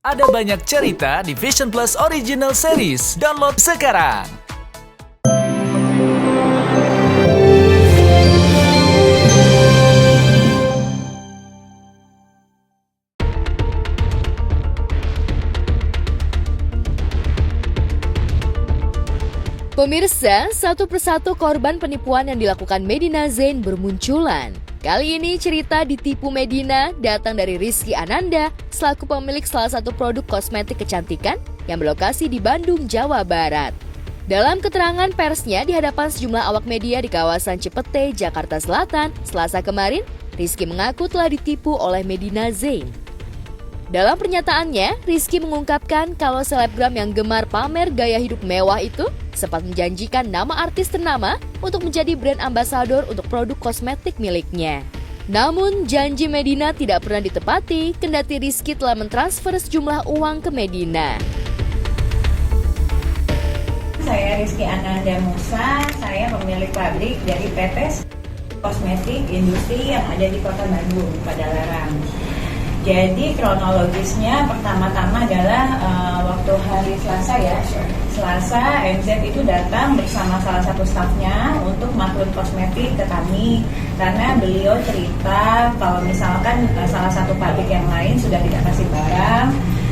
Ada banyak cerita di Vision Plus Original Series. Download sekarang. Pemirsa, satu persatu korban penipuan yang dilakukan Medina Zain bermunculan. Kali ini cerita ditipu Medina datang dari Rizky Ananda selaku pemilik salah satu produk kosmetik kecantikan yang berlokasi di Bandung, Jawa Barat. Dalam keterangan persnya di hadapan sejumlah awak media di kawasan Cipete, Jakarta Selatan, Selasa kemarin, Rizky mengaku telah ditipu oleh Medina Zain. Dalam pernyataannya, Rizky mengungkapkan kalau selebgram yang gemar pamer gaya hidup mewah itu sempat menjanjikan nama artis ternama untuk menjadi brand ambassador untuk produk kosmetik miliknya. Namun, janji Medina tidak pernah ditepati, kendati Rizky telah mentransfer sejumlah uang ke Medina. Saya Rizky Ananda Musa, saya pemilik pabrik dari PT Kosmetik Industri yang ada di Kota Bandung, Padalarang. Jadi kronologisnya pertama-tama adalah waktu hari Selasa ya, Selasa MZ itu datang bersama salah satu stafnya untuk maklut kosmetik ke kami karena beliau cerita kalau misalkan salah satu pabrik yang lain sudah tidak kasih barang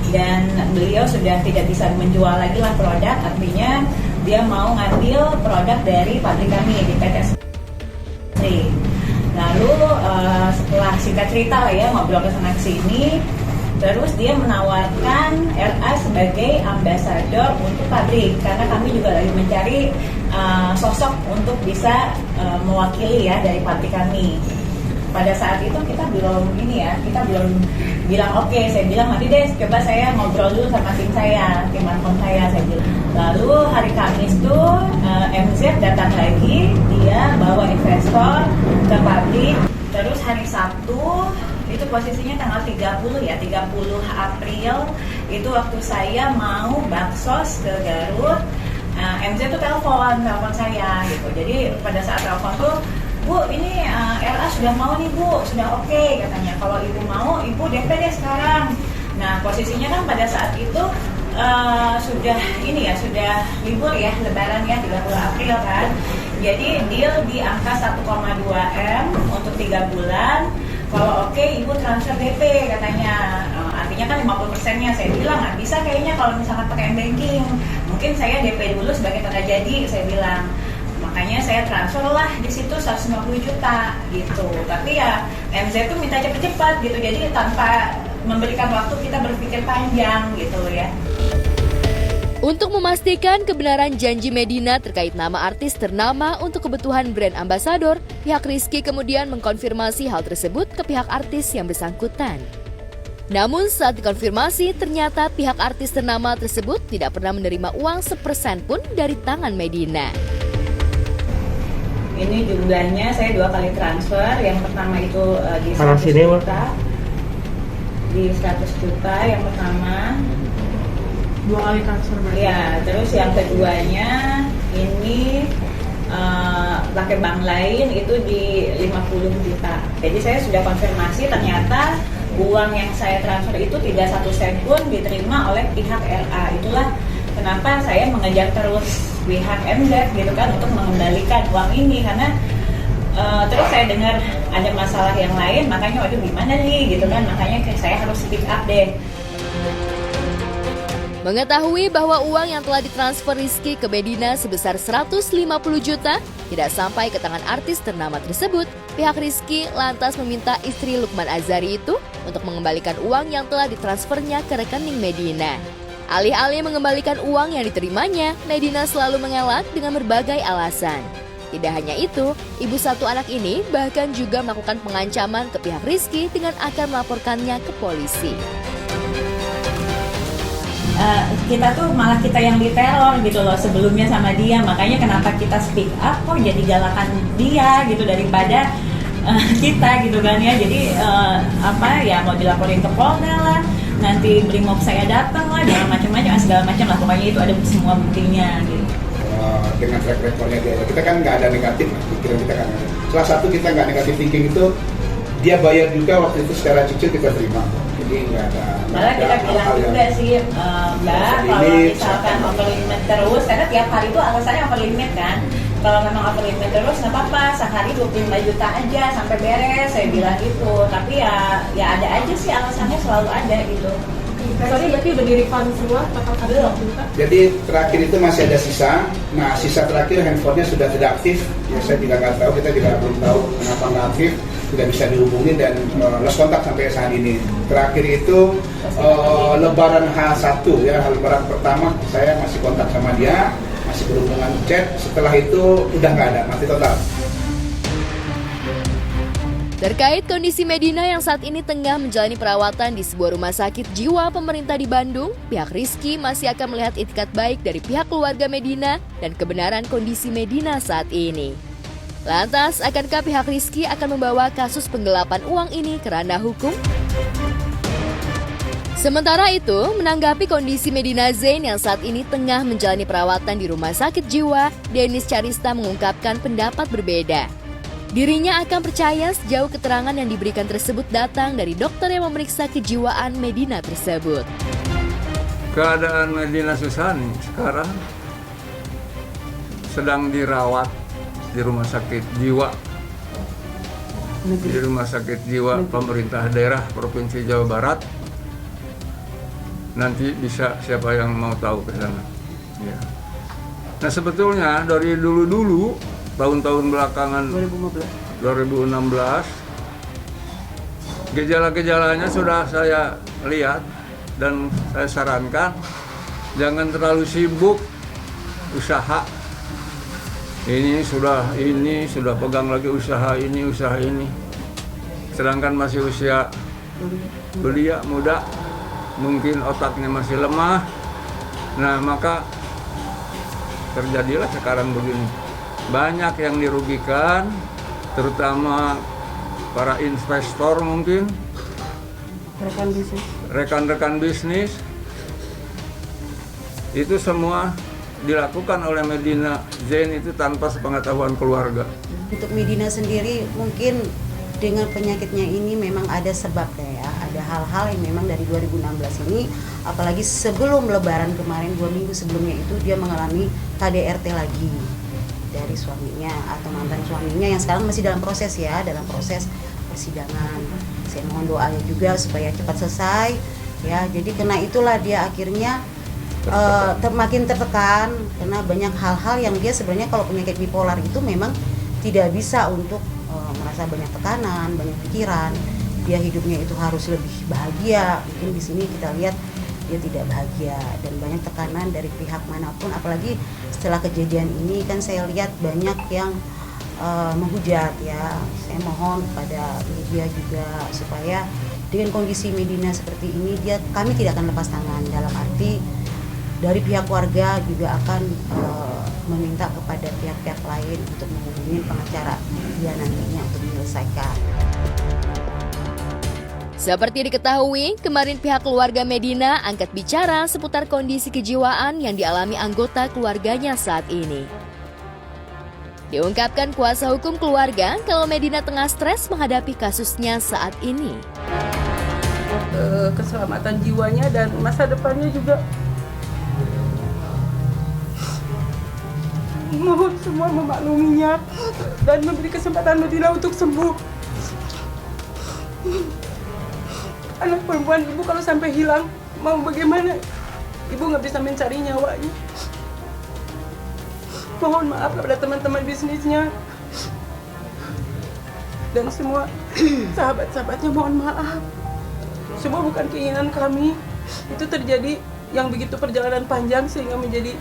dan beliau sudah tidak bisa menjual lagi lah produk, artinya dia mau ngambil produk dari pabrik kami di PT Sri. Lalu setelah singkat cerita lah ya, ngobrol ke sana sini, terus dia menawarkan RA sebagai ambasador untuk pabrik karena kami juga lagi mencari sosok untuk bisa mewakili ya dari pabrik kami. Pada saat itu kita belum bilang oke. Saya bilang nanti deh coba saya ngobrol dulu sama tim markom saya bilang. Lalu hari Kamis tuh MZ datang lagi, dia bawa investor ke pabrik. Terus hari Sabtu itu posisinya tanggal 30 April itu waktu saya mau baksos ke Garut. MZ tuh telepon saya gitu. Jadi pada saat telepon tuh, Bu, ini RA sudah mau nih Bu, sudah oke katanya. Kalau Ibu mau, Ibu DP deh sekarang. Nah posisinya kan pada saat itu sudah libur ya, Lebaran ya, 30 April kan. Jadi deal di angka 1,2 M untuk 3 bulan. Kalau oke, Ibu transfer DP katanya. Artinya kan 50%-nya. Saya bilang nggak bisa kayaknya kalau misalkan pakai banking. Mungkin saya DP dulu sebagai tanda jadi, saya bilang. Makanya saya transfer lah di situ 150 juta gitu. Tapi ya MZ tuh minta cepet-cepet gitu. Jadi tanpa memberikan waktu kita berpikir panjang gitu ya. Untuk memastikan kebenaran janji Medina terkait nama artis ternama untuk kebutuhan brand ambassador, pihak Rizky kemudian mengkonfirmasi hal tersebut ke pihak artis yang bersangkutan. Namun saat dikonfirmasi, ternyata pihak artis ternama tersebut tidak pernah menerima uang sepersen pun dari tangan Medina. Ini jumlahnya saya 2 kali transfer. Yang pertama itu di 100 juta. Di 100 juta yang pertama. 2 kali transfer berarti? Ya, terus yang keduanya ini pakai bank lain itu di 50 juta. Jadi saya sudah konfirmasi ternyata uang yang saya transfer itu tidak 1 sen pun diterima oleh pihak RA. Itulah kenapa saya mengejar terus pihak MZ gitu kan untuk mengembalikan uang ini karena terus saya dengar ada masalah yang lain, makanya waduh gimana nih gitu kan, makanya saya harus speak up deh. Mengetahui bahwa uang yang telah ditransfer Rizky ke Medina sebesar 150 juta tidak sampai ke tangan artis ternama tersebut, pihak Rizky lantas meminta istri Lukman Azhari itu untuk mengembalikan uang yang telah ditransfernya ke rekening Medina. Alih-alih mengembalikan uang yang diterimanya, Medina selalu mengelak dengan berbagai alasan. Tidak hanya itu, ibu satu anak ini bahkan juga melakukan pengancaman ke pihak Rizky dengan akan melaporkannya ke polisi. Kita tuh malah kita yang diteror gitu loh sebelumnya sama dia, makanya kenapa kita speak up kok jadi galakan dia gitu daripada kita gitu kan ya. Jadi mau dilaporin ke Polda lah, nanti Brimob saya datang lah, segala macam lah, pokoknya itu ada semua buktinya gitu. Dengan track recordnya dia, kita kan nggak ada negatif pikiran kita kan. Salah satu kita nggak negatif thinking itu dia bayar juga waktu itu secara cicil kita terima. Jadi nggak ada. Malah kita bilang hal-hal juga yang- sih, Mbak, kalau misalkan overlimit terus, karena tiap hari itu alasannya overlimit kan. Kalau memang overlimit terus nggak apa-apa, sehari 25 juta aja sampai beres, saya bilang gitu. Tapi ya ada aja sih alasannya, selalu ada gitu. Sorry, berarti udah di-refund semua total 40 juta? Jadi terakhir itu masih ada sisa. Nah, sisa terakhir handphonenya sudah tidak aktif. Ya, saya juga nggak tahu, kita juga belum tahu kenapa nggak aktif, tidak bisa dihubungi dan lost kontak sampai saat ini. Terakhir itu Lebaran H1 ya, Lebaran pertama saya masih kontak sama dia, masih berhubungan chat. Setelah itu udah nggak ada, mati total. Terkait kondisi Medina yang saat ini tengah menjalani perawatan di sebuah rumah sakit jiwa pemerintah di Bandung, pihak Rizky masih akan melihat itikat baik dari pihak keluarga Medina dan kebenaran kondisi Medina saat ini. Lantas, akankah pihak Rizky akan membawa kasus penggelapan uang ini ke ranah hukum? Sementara itu, menanggapi kondisi Medina Zain yang saat ini tengah menjalani perawatan di rumah sakit jiwa, Denis Carista mengungkapkan pendapat berbeda. Dirinya akan percaya sejauh keterangan yang diberikan tersebut datang dari dokter yang memeriksa kejiwaan Medina tersebut. Keadaan Medina Susani sekarang sedang dirawat di rumah sakit jiwa. Di rumah sakit jiwa pemerintah daerah Provinsi Jawa Barat. Nanti bisa siapa yang mau tahu ke sana. Ya. Nah, sebetulnya dari dulu-dulu tahun-tahun belakangan 2016 gejala-gejalanya sudah saya lihat dan saya sarankan jangan terlalu sibuk usaha. Ini sudah pegang lagi usaha ini. Sedangkan masih usia belia muda, mungkin otaknya masih lemah. Nah, maka terjadilah sekarang begini. Banyak yang dirugikan, terutama para investor mungkin, rekan-rekan bisnis. Itu semua dilakukan oleh Medina Zain itu tanpa sepengetahuan keluarga. Untuk Medina sendiri mungkin dengan penyakitnya ini memang ada sebabnya ya. Ada hal-hal yang memang dari 2016 ini, apalagi sebelum Lebaran kemarin 2 minggu sebelumnya itu dia mengalami KDRT lagi dari suaminya atau mantan suaminya yang sekarang masih dalam proses ya, dalam proses persidangan. Saya mohon doanya juga supaya cepat selesai ya. Jadi karena itulah dia akhirnya makin tertekan karena banyak hal-hal yang dia sebenarnya kalau penyakit bipolar itu memang tidak bisa untuk merasa banyak tekanan, banyak pikiran. Dia hidupnya itu harus lebih bahagia. Mungkin di sini kita lihat dia tidak bahagia dan banyak tekanan dari pihak manapun, apalagi setelah kejadian ini kan saya lihat banyak yang menghujat ya. Saya mohon kepada media juga supaya dengan kondisi Medina seperti ini kami tidak akan lepas tangan, dalam arti dari pihak keluarga juga akan meminta kepada pihak-pihak lain untuk menghubungi pengacara dia nantinya untuk menyelesaikan. Seperti diketahui, kemarin pihak keluarga Medina angkat bicara seputar kondisi kejiwaan yang dialami anggota keluarganya saat ini. Diungkapkan kuasa hukum keluarga kalau Medina tengah stres menghadapi kasusnya saat ini. Keselamatan jiwanya dan masa depannya juga. Mohon semua memakluminya dan memberi kesempatan Medina untuk sembuh. Anak perempuan ibu kalau sampai hilang, mau bagaimana? Ibu nggak bisa mencari nyawanya. Mohon maaf kepada teman-teman bisnisnya dan semua sahabat-sahabatnya, mohon maaf. Semua bukan keinginan kami. Itu terjadi yang begitu perjalanan panjang sehingga menjadi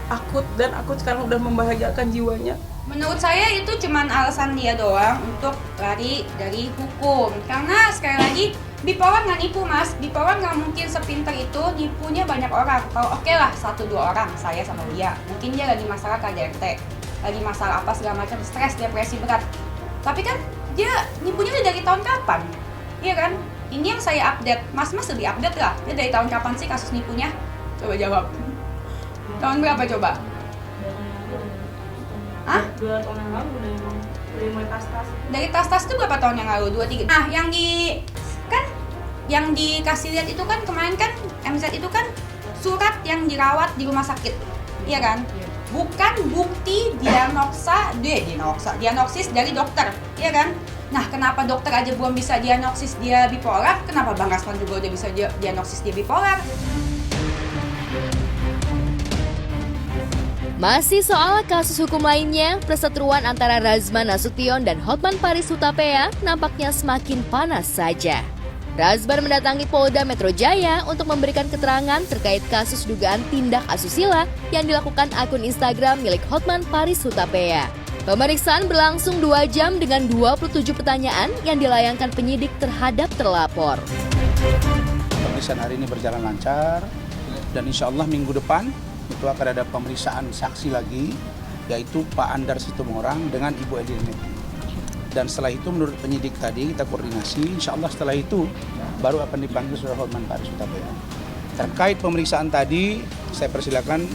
akut dan akut sekarang udah membahagiakan jiwanya. Menurut saya itu cuman alasan dia doang untuk lari dari hukum. Karena sekali lagi bipolar nggak nipu mas, bipolar nggak mungkin sepinter itu nipunya banyak orang. Kalau oke lah 1-2 orang, saya sama dia. Mungkin dia lagi masalah KDRT, lagi masalah apa segala macam, stres, depresi berat. Tapi kan dia nipunya udah dari tahun kapan? Iya kan? Ini yang saya update, mas-mas lebih update lah. Dia dari tahun kapan sih kasus nipunya? Coba jawab. Tahun berapa coba? Hah? 2 tahun yang lalu udah mulai tas-tas. Dari tas-tas itu berapa tahun yang lalu? 2-3. Nah, yang di kan Yang dikasih lihat itu kan kemarin kan MZ itu kan surat yang dirawat di rumah sakit, iya kan? Bukan bukti diagnosis dari dokter, iya kan? Nah, kenapa dokter aja belum bisa diagnosis dia bipolar? Kenapa Bang Rasman juga udah bisa diagnosis dia bipolar? Masih soal kasus hukum lainnya, perseteruan antara Razman Nasution dan Hotman Paris Hutapea nampaknya semakin panas saja. Razman mendatangi Polda Metro Jaya untuk memberikan keterangan terkait kasus dugaan tindak asusila yang dilakukan akun Instagram milik Hotman Paris Hutapea. Pemeriksaan berlangsung 2 jam dengan 27 pertanyaan yang dilayangkan penyidik terhadap terlapor. Pemeriksaan hari ini berjalan lancar dan insya Allah minggu depan itu akan ada pemeriksaan saksi lagi, yaitu Pak Andar Situmorang dengan Ibu Edilneti. Dan setelah itu menurut penyidik tadi kita koordinasi, insya Allah setelah itu baru akan dipanggil Saudara Hotman Paris Hutapea. Terkait pemeriksaan tadi, saya persilakan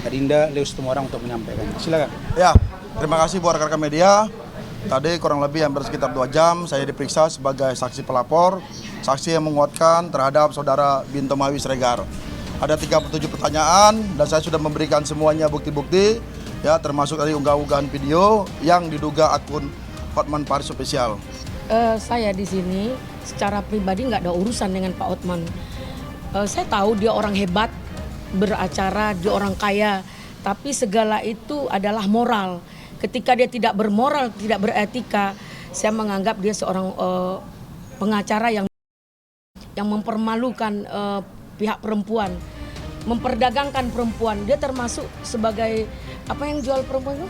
Adinda Leus Situmorang untuk menyampaikan. Silakan. Ya, terima kasih buat rekan-rekan media. Tadi kurang lebih hampir sekitar 2 jam saya diperiksa sebagai saksi pelapor, saksi yang menguatkan terhadap Saudara Binto Mawi Siregar. Ada 37 pertanyaan dan saya sudah memberikan semuanya bukti-bukti, ya termasuk dari unggah-unggahan video yang diduga akun Hotman Paris Official. Saya di sini secara pribadi nggak ada urusan dengan Pak Hotman. Saya tahu dia orang hebat, beracara, dia orang kaya, tapi segala itu adalah moral. Ketika dia tidak bermoral, tidak beretika, saya menganggap dia seorang pengacara yang mempermalukan pihak perempuan, memperdagangkan perempuan. Dia termasuk sebagai apa yang jual perempuan itu?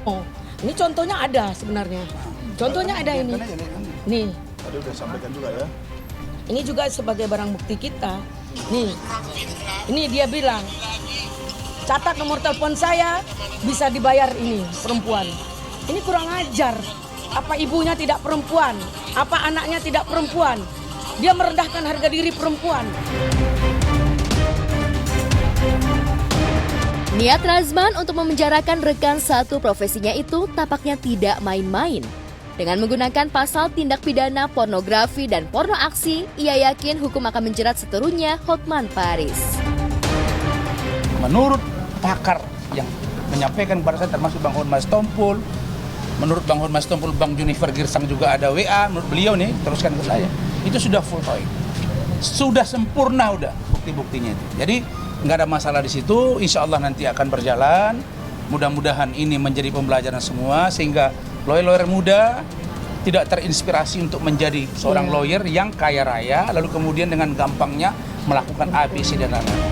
Oh, ini contohnya ada sebenarnya. Contohnya ada ini. Nih. Tadi udah sampaikan juga ya. Ini juga sebagai barang bukti kita. Nih. Ini dia bilang, catat nomor telepon saya, bisa dibayar ini perempuan. Ini kurang ajar. Apa ibunya tidak perempuan? Apa anaknya tidak perempuan? Dia merendahkan harga diri perempuan. Niat Razman untuk memenjarakan rekan satu profesinya itu tampaknya tidak main-main. Dengan menggunakan pasal tindak pidana pornografi dan porno aksi, ia yakin hukum akan menjerat seterunya Hotman Paris. Menurut pakar yang menyampaikan kepada saya termasuk Bang Honmas Tompul, menurut Bang Honmas Tompul, Bang Junifer Girsang juga ada WA, menurut beliau nih, teruskan ke saya. Itu sudah full point. Sudah sempurna udah bukti-buktinya itu. Jadi nggak ada masalah di situ, insya Allah nanti akan berjalan. Mudah-mudahan ini menjadi pembelajaran semua sehingga lawyer-lawyer muda tidak terinspirasi untuk menjadi seorang lawyer yang kaya raya lalu kemudian dengan gampangnya melakukan ABC dan lain-lain.